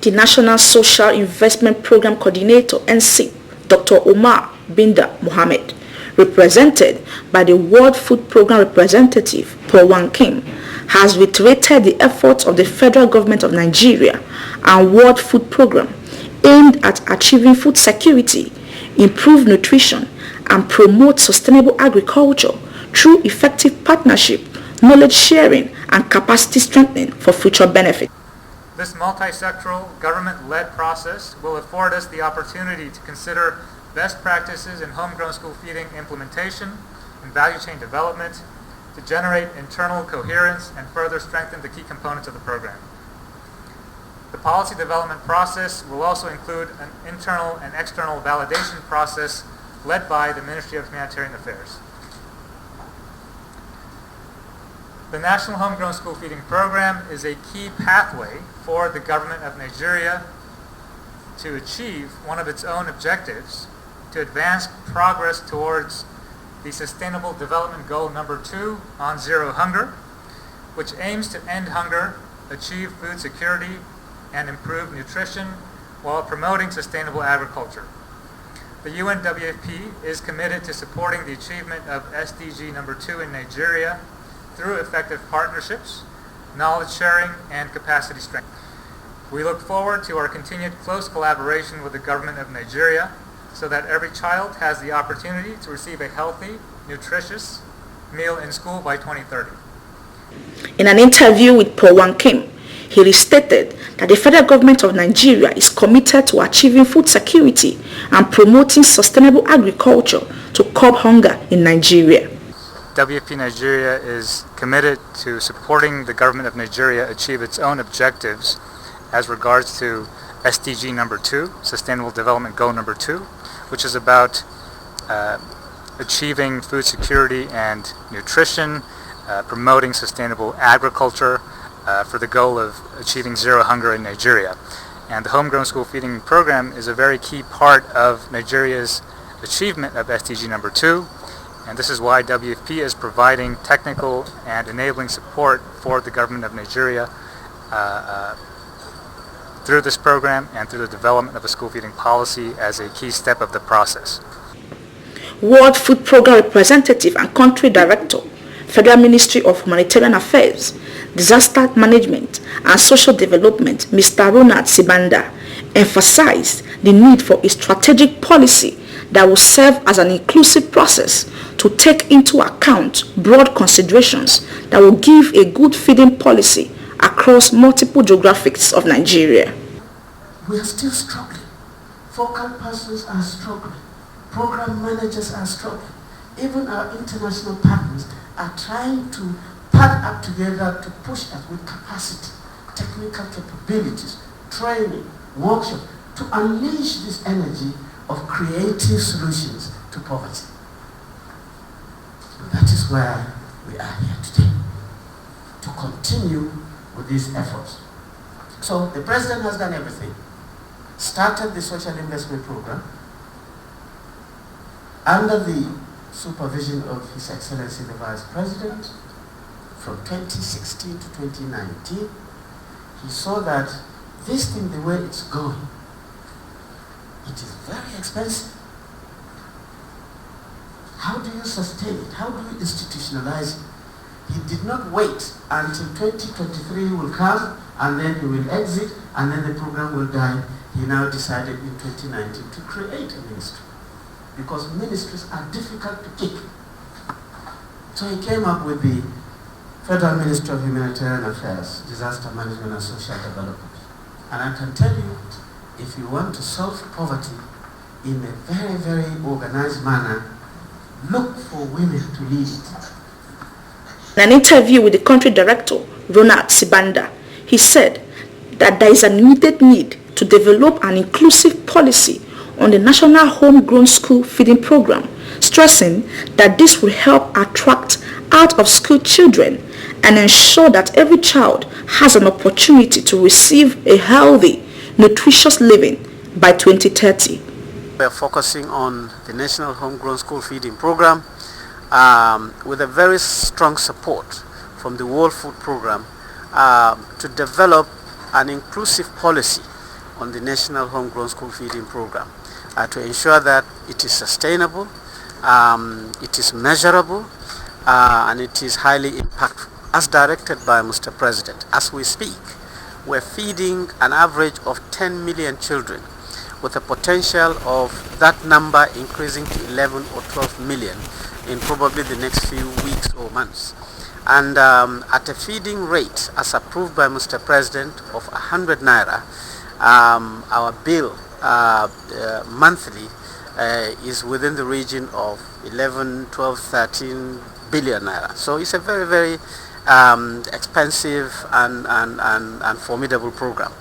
The National Social Investment Program Coordinator, NSIP, Dr. Omar Binda Mohammed, represented by the World Food Program representative, Paul Wan Kim, has reiterated the efforts of the federal government of Nigeria and World Food Program aimed at achieving food security, improve nutrition, and promote sustainable agriculture through effective partnership, knowledge sharing, and capacity strengthening for future benefit. This multi-sectoral, government-led process will afford us the opportunity to consider best practices in homegrown school feeding implementation and value chain development to generate internal coherence and further strengthen the key components of the program. The policy development process will also include an internal and external validation process led by the Ministry of Humanitarian Affairs. The National Homegrown School Feeding Program is a key pathway for the government of Nigeria to achieve one of its own objectives, to advance progress towards the Sustainable Development Goal number 2 on zero hunger, which aims to end hunger, achieve food security, and improve nutrition while promoting sustainable agriculture. The UNWFP is committed to supporting the achievement of SDG number 2 in Nigeria through effective partnerships, knowledge sharing, and capacity strength. We look forward to our continued close collaboration with the government of Nigeria so that every child has the opportunity to receive a healthy, nutritious meal in school by 2030. In an interview with Paul Wan Kim, he restated that the federal government of Nigeria is committed to achieving food security and promoting sustainable agriculture to curb hunger in Nigeria. WFP Nigeria is committed to supporting the government of Nigeria achieve its own objectives as regards to SDG number 2, Sustainable Development Goal number 2, which is about achieving food security and nutrition, promoting sustainable agriculture for the goal of achieving zero hunger in Nigeria. And the Homegrown School Feeding Program is a very key part of Nigeria's achievement of SDG number 2. And this is why WFP is providing technical and enabling support for the government of Nigeria through this program and through the development of a school feeding policy as a key step of the process. World Food Program representative and country director, Federal Ministry of Humanitarian Affairs, Disaster Management and Social Development, Mr. Ronald Sibanda, emphasized the need for a strategic policy that will serve as an inclusive process to take into account broad considerations that will give a good feeding policy across multiple geographies of Nigeria. We are still struggling. Focal persons are struggling. Program managers are struggling. Even our international partners are trying to partner up together to push us with capacity, technical capabilities, training, workshop, to unleash this energy of creative solutions to poverty. And that is where we are here today, to continue with these efforts. So the President has done everything. Started the Social Investment Program under the supervision of His Excellency the Vice President from 2016 to 2019. He saw that this thing, the way it's going, it is very expensive. How do you sustain it? How do you institutionalize it? He did not wait until 2023 will come and then he will exit and then the program will die. He now decided in 2019 to create a ministry because ministries are difficult to kick. So he came up with the Federal Ministry of Humanitarian Affairs, Disaster Management and Social Development. And I can tell you, if you want to solve poverty in a very, very organized manner, look for women to lead it. In an interview with the country director, Ronald Sibanda, he said that there is an immediate need to develop an inclusive policy on the National Homegrown School Feeding Program, stressing that this will help attract out-of-school children and ensure that every child has an opportunity to receive a healthy, nutritious living by 2030. We are focusing on the National Homegrown School Feeding Program with a very strong support from the World Food Program to develop an inclusive policy on the National Homegrown School Feeding Program to ensure that it is sustainable, it is measurable, and it is highly impactful. As directed by Mr. President, as we speak, we're feeding an average of 10 million children, with a potential of that number increasing to 11 or 12 million in probably the next few weeks or months. And at a feeding rate, as approved by Mr. President, of 100 naira, our bill monthly is within the region of 11, 12, 13 billion naira. So it's a very, very expensive and formidable program.